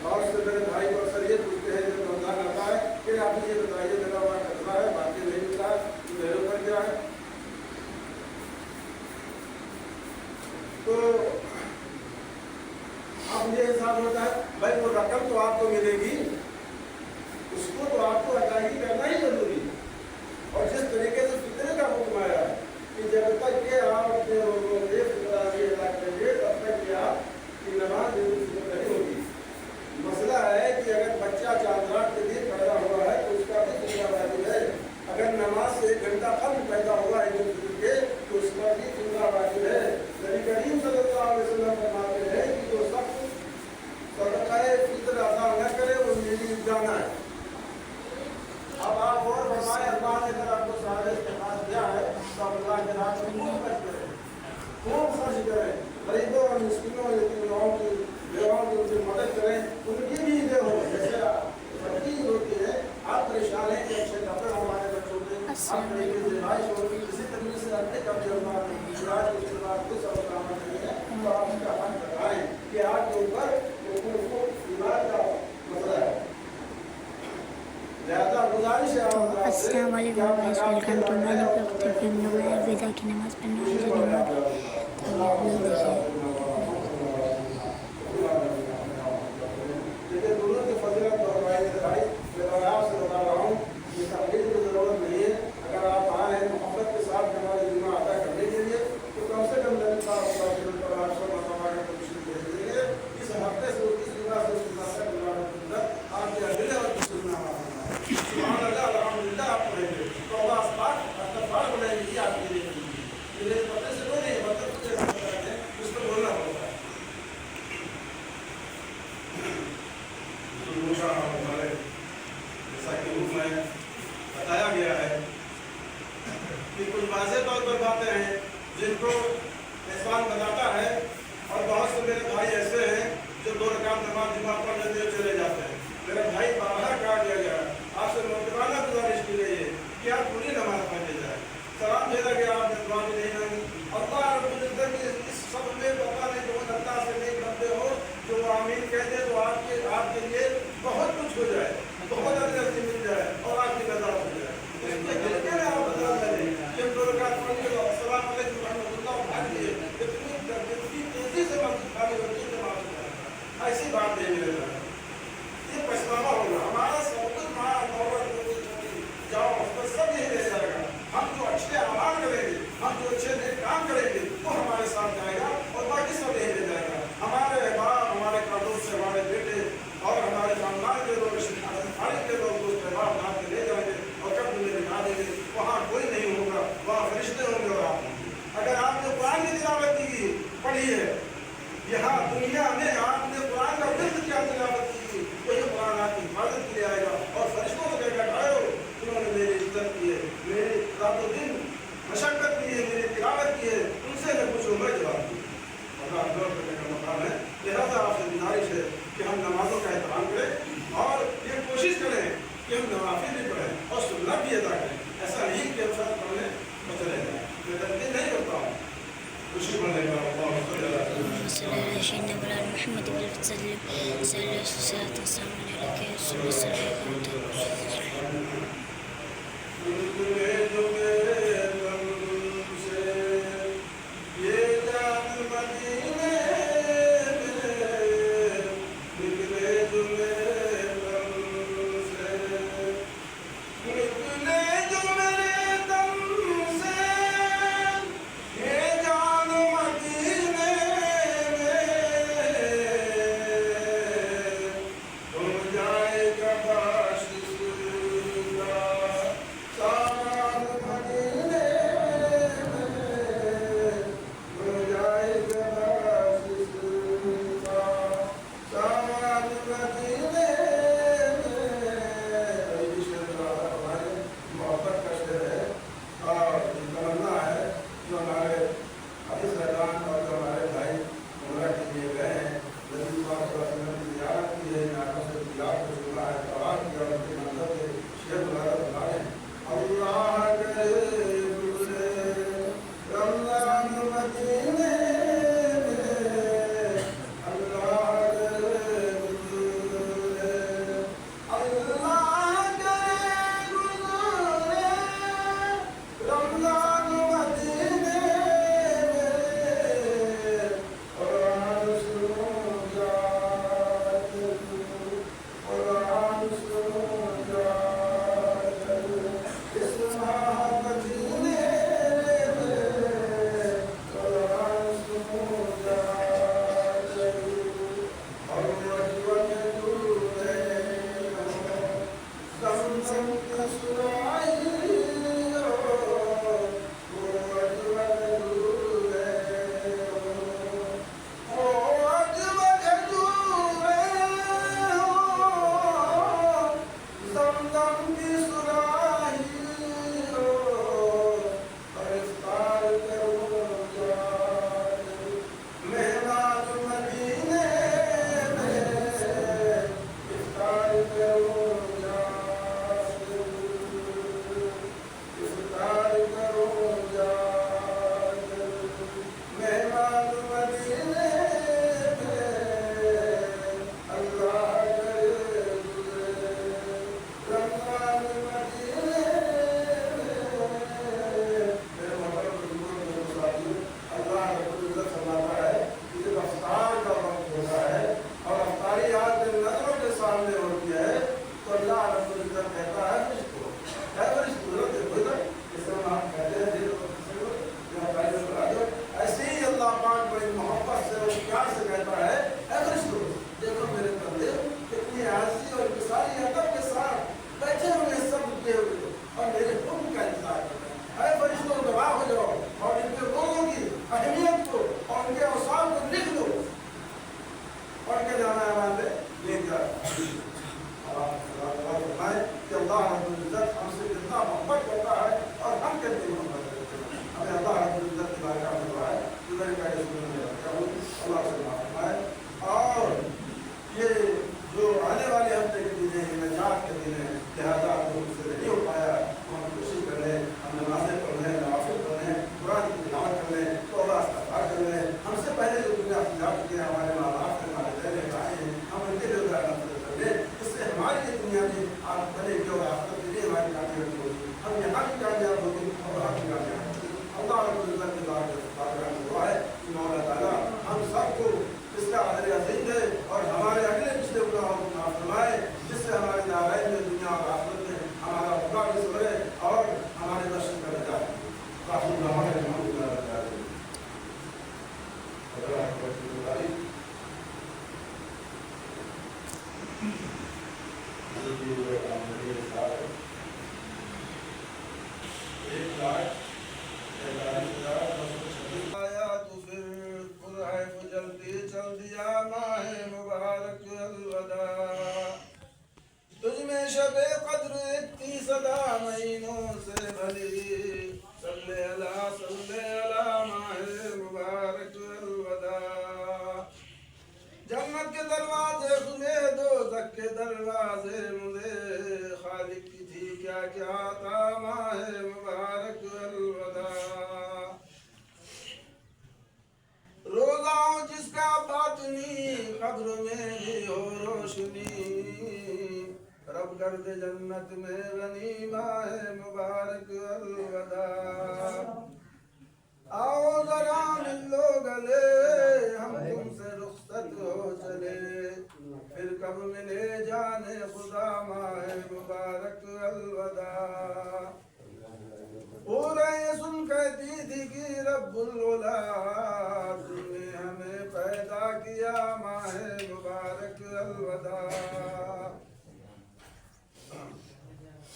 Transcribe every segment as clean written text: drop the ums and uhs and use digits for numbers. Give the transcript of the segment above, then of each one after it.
बहुत से मेरे भाई को अक्सर ये पूछते हैं जब रमजान आता है कि आप ये बताइए मेरा वहाँ खतरा है, बाकी नहीं मिला है, मेरे ऊपर क्या है। तो अब ये हिसाब होता है भाई वो रकम तो आपको मिलेगी, उसको तो आपको अदायगी करना ही जरूरी है। और जिस तरीके से फितरे का हुक्म आया है कि जब तक के आप अपने लोगों के फितरा अदा करेंगे तब तक के आपकी नमाज नहीं होगी। मसला है कि अगर बच्चा चांद रात के दिन पैदा हुआ है तो उसका भी फितरा वाजिब है। अगर नमाज से 1 घंटा कम पैदा हुआ है के तो उसका भी फितरा वाजिब है। नबी करीम सल्लल्लाहु अलैहि वसल्लम फरमाते हैं कि जो शख्स सदक़ाए फितर अदा न करे वो मेरी जाना है। अब आप और फरमाएं अल्लाह ने अगर आपको सारे इस्तेमाल दिया है तो अल्लाह के राह में खूब खर्च करें, खूब खर्च करें, गरीबों और मिस्किनों यतीमों की बेवाओं की उनकी मदद करें, उनकी भी इज्जत हो। जैसे सबकी होती है, आप परेशान हैं कि अच्छे कपड़े हमारे बच्चों के आप तरीके से रिहाइश होगी, इसी तरीके से अपने कपड़े हमारे इलाज उसके बाद कुछ और काम नहीं है तो आप उसका हक बताएं कि आपके ऊपर इलाज का मसला है। अस्सलाम वालेकुम guys, welcome to my blog. तो फिर हम लोग अलविदा की नमाज़ पढ़ने वाले हैं। तो आप लोग देखिए बताया गया है कि कुछ वाज़ेह तौर पर बातें हैं जिनको एहसान बताता है। और बहुत से मेरे भाई ऐसे हैं जो 2 रकात नमाज जुमा पढ़ लेते हुए चले जाते हैं। मेरा भाई बाहर कहा गया गया आपसे मोहतबाना गुजारिश की गई है कि आप पूरी नमाज पढ़ जाए। सलाम भेजा गया आपने दुआ भी नहीं मांगी। अल्लाह रब्बुल इज्जत के इस सब में पता नहीं कौन अल्लाह से नेक बंदे हो जो आमीन कह दे तो आपके लिए बहुत कुछ हो जाए, बहुत अजर मिल जाए और आपकी नज़र हो जाए। इसके दिल के आप बता दें कि 2 रकात पढ़ के अस्सलाम वालेकुम रहमतुल्लाह भाग दिए इतनी तेजी से मस्जिद खाली होती है नमाज में। ऐसी बात नहीं मिलेगा, ये पछतावा होगा हमारा सब कुछ जाओ बस सब यही रह जाएगा। हम जो अच्छे अमाल करेंगे, हम जो अच्छे नेक काम करेंगे वो हमारे साथ जाएगा और बाकी सब यही रह जाएगा। हमारे बाप, हमारे कानून से हमारे बेटे और हमारे खानदान के लोग, रिश्तेदारी के लोग दोस्त बाप नाम के ले जाएंगे और कब में दिखा देंगे। वहाँ कोई नहीं होगा, वहाँ फरिश्ते होंगे और आप होंगे। अगर आपने कुरान की तिलावत की पढ़ी है, यहाँ दुनिया में आपने कुरान का विर्द क्या तिलावत की तो ये कुरान आपकी हिफाजत के लिए आएगा और फरिश्तों को कहकर आयो उन्होंने मेरी इज्जत की है, मेरी रातों दिन मशक्कत की है, मेरी तिलावत की है, उनसे मैं पूछूँ मैं जवाब दूँ। अल्लाह गौर करने का मकाम है। लिहाजा आपसे गुजारिश है कि हम नमाजों का एहतराम करें और ये कोशिश करें कि हम नवाफिल भी पढ़ें और सुन्नत भी अदा करें। ऐसा नहीं कि हम सब पढ़ने बचले जाए। मैं तनकीद नहीं करता हूँ, खुशी पढ़ने का رمضان کا جنت میں غنی ماہ مبارک الوداع آؤ ذرا ملو گلے ہم تم سے رخصت ہو چلے پھر کب ملے جانے خدا ماہ مبارک الوداع پورے سن کہتی تھی کہ رب العلا تم نے ہمیں پیدا کیا ماہ مبارک الوداع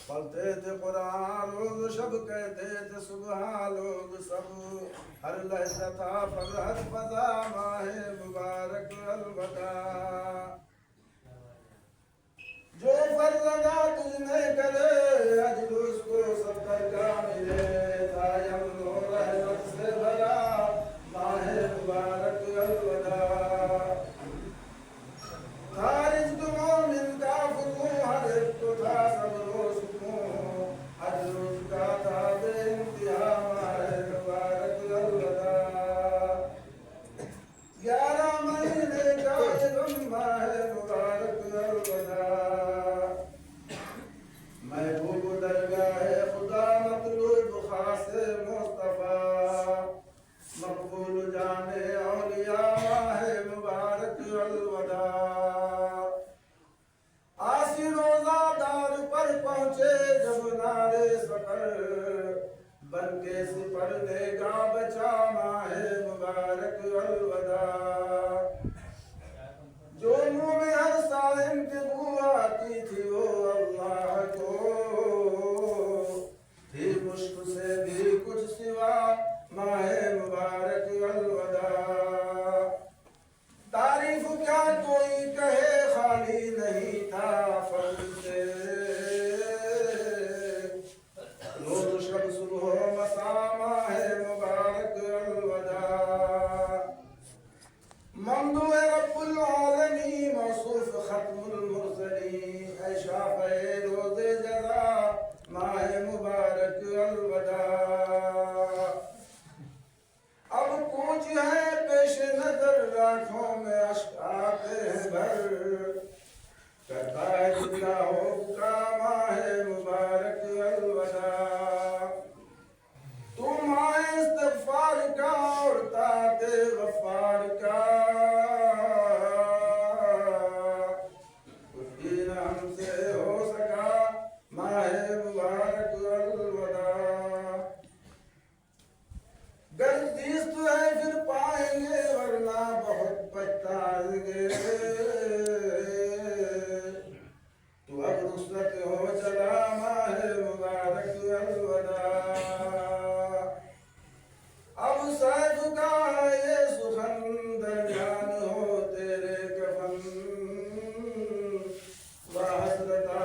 پڑھتے تھے قرآن لوگ شب کہتے تھے سبحان لوگ سب ہر لحظہ تھا فرحت فضا ماہ مبارک الوداع جو فرض ادا تجھ نے کرے اجر اس کو ستر کا ملے دائم و رحمت سے بھرا ماہ مبارک الوداع خارج تو مومن کا فتح ہر ایک کو تھا صبر و سکون ہر روز کا تھا بے انتہا ماہ مبارک الوداع 11 مہینے کا یہ غم ماہ مبارک الوداع محبوب درگاہ خدا مطلوب خاص مصطفیٰ مقبول جانے اولیاء ماہ مبارک الوداع آسی روزہ دار پر پہنچے جب نارے سفر بن کے سپر لے گا بچا ماہ مبارک الوداع جو منہ میں ہر صائم کی بو آتی تھی وہ اللہ کو کرتا ہے زندہ ہو کا ماہ مبارک الوداع تم آئے استغفار کا اور طاعت غفار کا کچھ بھی نہ ہم سے ہو سکا ماہ مبارک الوداع گردیست ہے پھر پائیں گے ورنہ بہت پچھتائیں گے تو اب رخصت ہو چلا ماہ مبارک الوداع اب سیف کا یہ سخن درمیان ہو تیرے کفن وحسرتا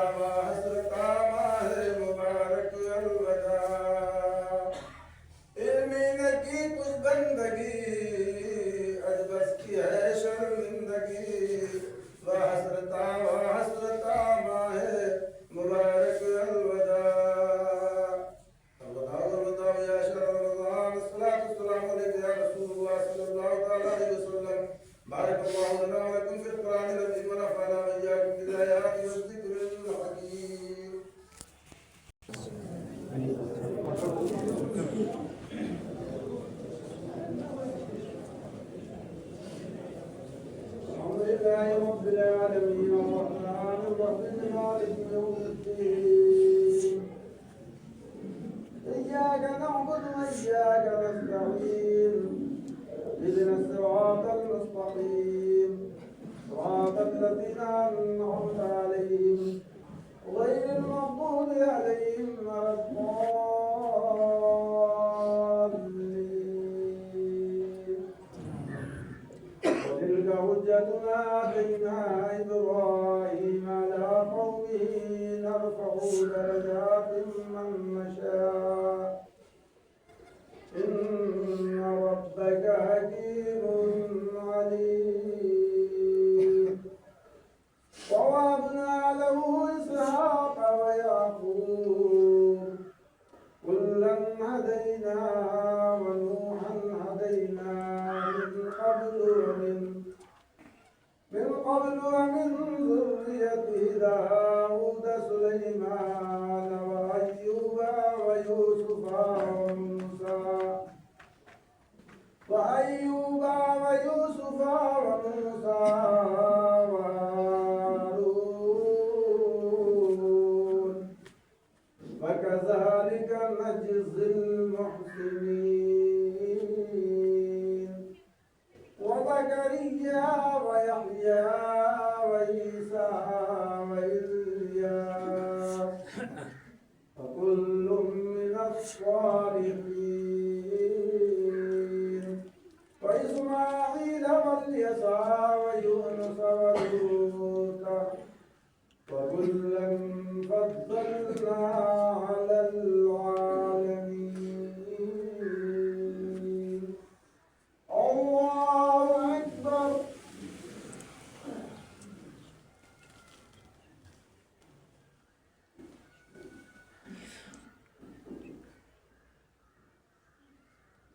ماہ مبارک الوداع علمی نے کی کچھ بندگی اج بس کی ہے شرمندگی وحسرتا ماہ مبارک الوداع الوداع یا شهر رمضان الصلاة والسلام عليك يا رسول الله صلى الله تعالى عليه وسلم بارك الله لنا ولكم في القرآن العظيم ونفعنا وإياكم بالآيات والذكر الحكيم الحمد لله رب العالمين الرحمن الرحيم مالك يوم الدين إياك نعبد وإياك نستعين اهدنا الصراط المستقيم صراط الذين أنعمت عليهم غير المغضوب عليهم ولا الضالين وتلك حجتنا آتيناها إبراهيم على قومه نرفع درجات من نشاء إن ربك حكيم عليم ووهبنا له إسحاق ويعقوب كلا هدينا ونوحا هدينا من قبل ومن ذريته داود سليمان وأيوب ويوسف وموسى وهارون وكذلك نجزي المحسنين وزكريا ويحيى وعيسى وإلياس وكل من الصالحين وإسماعيل واليسع ويونس ولوطا وكلا فضلنا على العالمين الله أكبر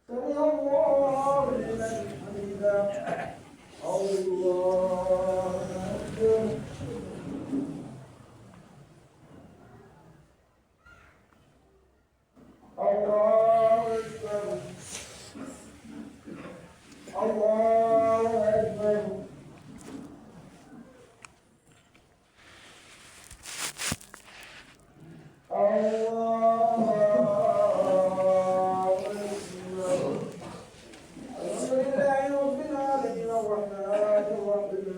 سمع الله لمن حمده الله أكبر الله أكبر الله أكبر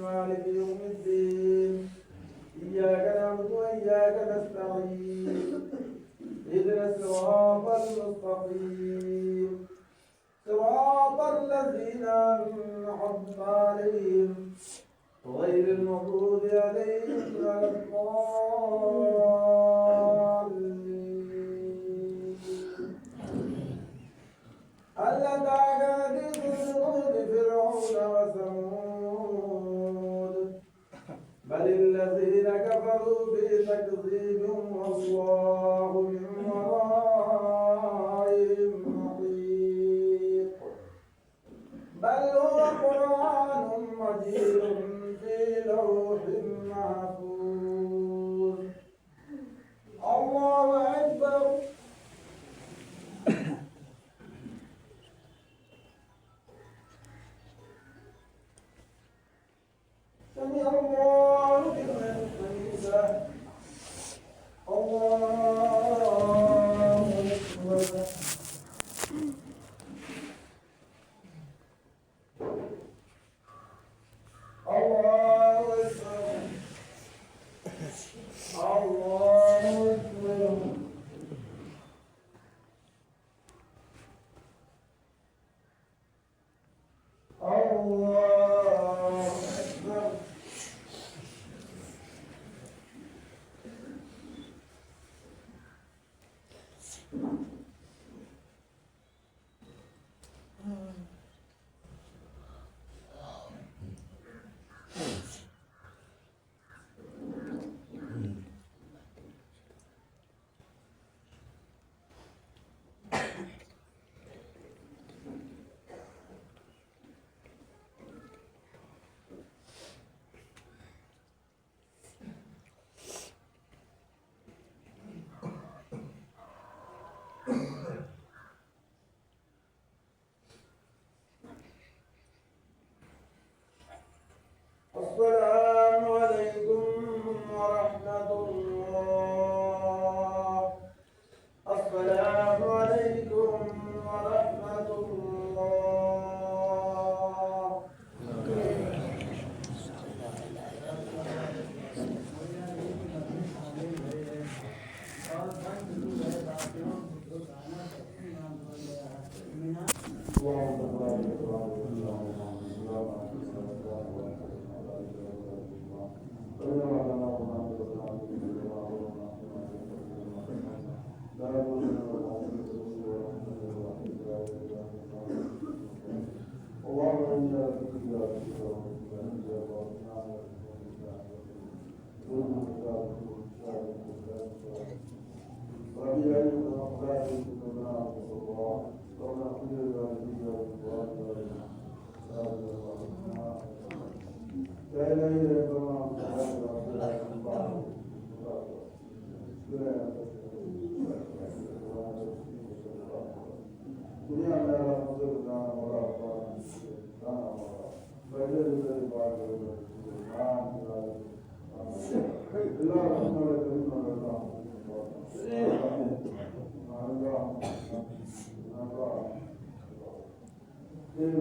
مالك يوم الدين إياك نعبد وإياك نستعين اهدنا الصراط المستقيم صراط الذين أنعمت عليهم غير المغضوب عليهم ولا الضالين هل أتاك حديث جنود فرعون وثمود بل الذين كفروا في تكذيب والله من ورائهم محيط بل هو قرآن مجيد في لوح محفوظ السلام عليكم ورحمة الله. السلام عليكم ورحمة الله.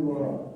Allah